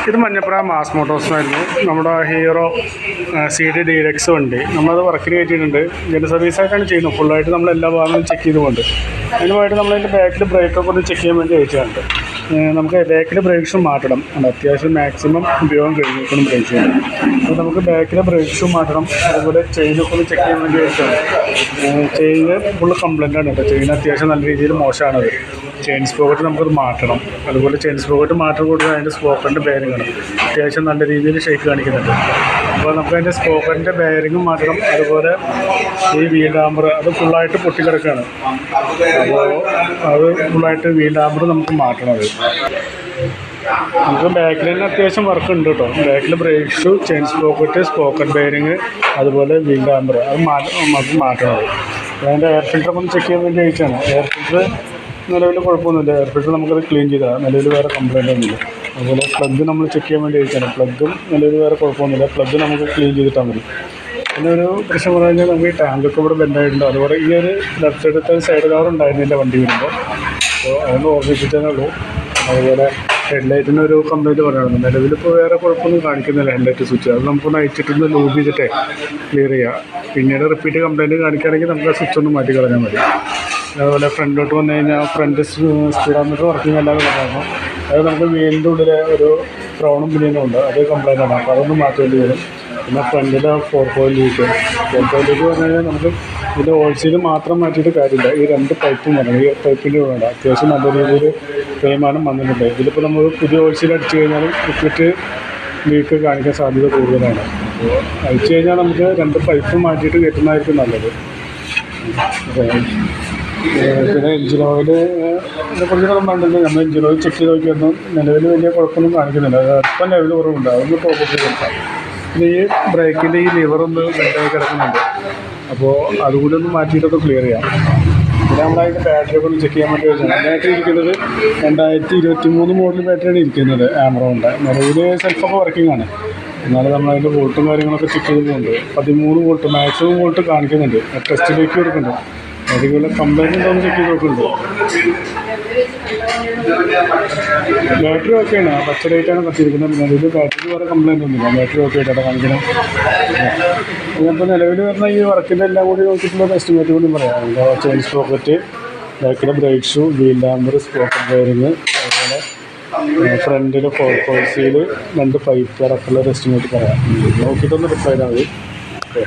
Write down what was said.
ഇത് മഞ്ഞപ്പുറ മാസ് മോട്ടോഴ്സിനായിരുന്നു. നമ്മുടെ hero CD deluxe വണ്ടി നമ്മളത് വർക്കിന് കയറ്റിയിട്ടുണ്ട്. ജന സർവീസായിട്ടാണ് ചെയ്യുന്നത്. ഫുള്ളായിട്ട് നമ്മൾ എല്ലാ ഭാഗങ്ങളും ചെക്ക് ചെയ്തുകൊണ്ട് അതിനുമായിട്ട് നമ്മളതിൻ്റെ ബാക്കിൽ ബ്രേക്കൊക്കെ ഒന്ന് ചെക്ക് ചെയ്യാൻ വേണ്ടി അയച്ചിട്ടുണ്ട്. നമുക്ക് ബാക്കിൽ ബ്രേക്ക് ഷൂ മാറ്റണം. അത്യാവശ്യം മാക്സിമം ഉപയോഗം കഴിഞ്ഞിരിക്കണം ബ്രേക്ക് ഷൂ. അപ്പോൾ നമുക്ക് ബാക്കിലെ ബ്രേക്ക് ഷൂ മാറ്റണം. അതുപോലെ ചെയിനൊക്കെ ഒന്ന് ചെക്ക് ചെയ്യാൻ വേണ്ടി അയച്ചാണ്. ചെയിന് ഫുള്ള് കംപ്ലൈൻ്റ് ആണ് കേട്ടോ. ചെയിൻ അത്യാവശ്യം നല്ല രീതിയിൽ മോശമാണത്. ചെയിൻ സ്പോക്കറ്റ് നമുക്കത് മാറ്റണം. അതുപോലെ ചെയിൻ സ്പോക്കറ്റ് മാറ്റം കൊടുത്താൽ അതിൻ്റെ സ്പോക്കറിൻ്റെ ബെയറിങ്ങാണ് അത്യാവശ്യം നല്ല രീതിയിൽ ഷേക്ക് കാണിക്കുന്നുണ്ട്. അപ്പോൾ നമുക്ക് അതിൻ്റെ സ്പോക്കറിൻ്റെ ബെയറിങ്ങും മാറ്റണം. അതുപോലെ ഈ വീൽ ആമ്പർ അത് ഫുള്ളായിട്ട് പൊട്ടിക്കിടക്കുകയാണ്. അപ്പോൾ അത് ഫുള്ളായിട്ട് വീൽ ആമ്പർ നമുക്ക് മാറ്റണം. അത് നമുക്ക് ബാക്കിൽ തന്നെ അത്യാവശ്യം വർക്ക് ഉണ്ട് കേട്ടോ. ബാക്കിൽ brake shoe, chain sprocket, sprocket bearing, അതുപോലെ വീൽ ആമ്പർ അത് നമുക്ക് മാറ്റണം. അതിൻ്റെ എയർ ഫിൽറ്ററൊക്കെ ഒന്ന് ചെക്ക് ചെയ്യാൻ വേണ്ടി അയച്ചാണ്. എയർ ഫിൽറ്റർ നിലവിൽ കുഴപ്പമൊന്നുമില്ല. എയർ ഫിൽറ്റർ നമുക്കത് ക്ലീൻ ചെയ്താൽ നിലവിൽ വേറെ കംപ്ലൈൻ്റ് ഒന്നുമില്ല. അതുപോലെ പ്ലഗ് നമ്മൾ ചെക്ക് ചെയ്യാൻ വേണ്ടി അയച്ചാണ്. പ്ലഗും നിലവിൽ വേറെ കുഴപ്പമൊന്നുമില്ല. പ്ലഗ് നമുക്ക് ക്ലീൻ ചെയ്തിട്ടാൽ മതി. പിന്നെ ഒരു പ്രശ്നം പറഞ്ഞു കഴിഞ്ഞാൽ നമുക്ക് ഈ ടാങ്കൊക്കെ ഇവിടെ ബെൻഡായിട്ടുണ്ട്. അതുപോലെ ഈ ഒരു ലെഫ്റ്റ് സൈഡത്തെ സൈഡ് കവർ ഉണ്ടായിരുന്നില്ല വണ്ടി വരുമ്പോൾ. അപ്പോൾ അതൊന്ന് ഓർമ്മിപ്പിച്ചതേ ഉള്ളൂ. അതുപോലെ ഹെഡ്ലൈറ്റിന് ഒരു കംപ്ലൈൻറ്റ് പറയാനുണ്ട്. നിലവിലിപ്പോൾ വേറെ കുഴപ്പമൊന്നും കാണിക്കുന്നില്ല ഹെഡ്ലൈറ്റ് സ്വിച്ച്. അത് നമുക്കൊന്ന് അയച്ചിട്ടൊന്ന് ലൂബ് ചെയ്തിട്ടേ ക്ലിയർ ചെയ്യുക. പിന്നീട് റിപ്പീറ്റ് കംപ്ലൈൻറ്റ് കാണിക്കുകയാണെങ്കിൽ നമുക്ക് ആ സ്വിച്ച് ഒന്ന് മാറ്റി കളഞ്ഞാൽ മതി. അതുപോലെ ഫ്രണ്ടിലോട്ട് വന്നു കഴിഞ്ഞാൽ ഫ്രണ്ട് സ്പീഡോമീറ്റർ വർക്കിംഗ് അല്ലാതെ പറയാമോ. അത് നമുക്ക് വീലിൻ്റെ ഉള്ളിൽ ഒരു ക്രൗണും പിന്നെയും ഉണ്ട്. അത് കംപ്ലൈൻ്റ് ആണ്. അപ്പോൾ അതൊന്നും മാറ്റേണ്ടി വരും. പിന്നെ ഫ്രണ്ടിലെ 4 പോയിൻ്റ് ലീക്ക് പറഞ്ഞു കഴിഞ്ഞാൽ നമുക്ക് ഇതിൻ്റെ ഓൾസീൽ മാത്രം മാറ്റിയിട്ട് കാര്യമില്ല. ഈ 2 പൈപ്പും വേണം. ഈ പൈപ്പിൻ്റെ വേണ്ട അത്യാവശ്യം നല്ല രീതിയിൽ തേയ്മാനം വന്നിട്ടുണ്ട്. ഇതിലിപ്പോൾ നമ്മൾ പുതിയ ഓൾസീൽ അടിച്ചു കഴിഞ്ഞാൽ ലിക്വിഡ് ലീക്ക് കാണിക്കാൻ സാധ്യത കൂടുതലാണ്. അപ്പോൾ അടിച്ചു കഴിഞ്ഞാൽ നമുക്ക് 2 പൈപ്പ് മാറ്റിയിട്ട് കയറ്റുന്നതായിരിക്കും നല്ലത്. പിന്നെ എഞ്ചിൻ ഓയിലിനെ കുറിച്ച് കണ്ടുണ്ട്. നമ്മൾ എഞ്ചിൻ ഓയിൽ ചെക്ക് ചെയ്ത് നോക്കിയൊന്നും നിലവിൽ വലിയ കുഴപ്പമൊന്നും കാണിക്കുന്നില്ല. അത് അല്പം ലെവൽ കുറവുണ്ട്. അതൊന്ന് ടോപ്പ് ചെയ്ത് കൊടുക്കാം. പിന്നെ ഈ ബ്രേക്കിൻ്റെ ഈ ലിവറൊന്ന് ബെൻഡായി കിടക്കുന്നുണ്ട്. അപ്പോൾ അതുകൂടി ഒന്ന് മാറ്റിയിട്ടൊന്ന് ക്ലിയർ ചെയ്യാം. പിന്നെ നമ്മളതിൻ്റെ ബാറ്ററിയൊക്കെ ഒന്ന് ചെക്ക് ചെയ്യാൻ വേണ്ടി വെച്ചാൽ ബാറ്ററി ഇരിക്കുന്നത് 2023 മോഡൽ ബാറ്ററിയാണ് ഇരിക്കുന്നത്. ആമറോണിൻ്റെ നിലവിൽ സെൽഫൊക്കെ വർക്കിംഗ് ആണ്. എന്നാലും നമ്മളതിൻ്റെ വോൾട്ടും കാര്യങ്ങളൊക്കെ ചെക്ക് ചെയ്തിട്ടുണ്ട്. 13 വോൾട്ട് മാക്സിമം വോൾട്ട് കാണിക്കുന്നുണ്ട്. ടെസ്റ്റിലേക്ക് കൊടുക്കുന്നുണ്ട്. അതുപോലെ കംപ്ലൈൻറ്റ് ഉണ്ടോയെന്ന് ചെക്ക് ചെയ്ത് നോക്കുന്നുണ്ട്. ബാറ്ററി ഓക്കെയാണ്. പച്ച ലൈറ്റാണ് കത്തിയിരിക്കുന്നത്. നിലവിൽ ബാറ്ററി വേറെ കംപ്ലൈൻറ്റ് ഒന്നുമില്ല. ബാറ്ററി ഓക്കെ ആയിട്ടാണ് കാണിക്കണം. അപ്പോൾ നിലവിൽ വരുന്ന ഈ വർക്കിൻ്റെ എല്ലാം കൂടി നോക്കിയിട്ടുള്ള എസ്റ്റിമേറ്റ് കൂടി പറയാം. അതിൻ്റെ ചെയിൻ സ്പോക്കറ്റ്, ബാക്കിലെ brake shoe, wheel amber, sprocket bearing, അതുപോലെ ഫ്രണ്ടിൽ 4 പോയിൻ്റ് സീൽ, 2 പൈപ്പ് അടക്കമുള്ള ഒരു എസ്റ്റിമേറ്റ് പറയാം. നോക്കിയിട്ടൊന്ന് റിപ്ലൈ ചെയ്താൽ മതി. ഓക്കെ.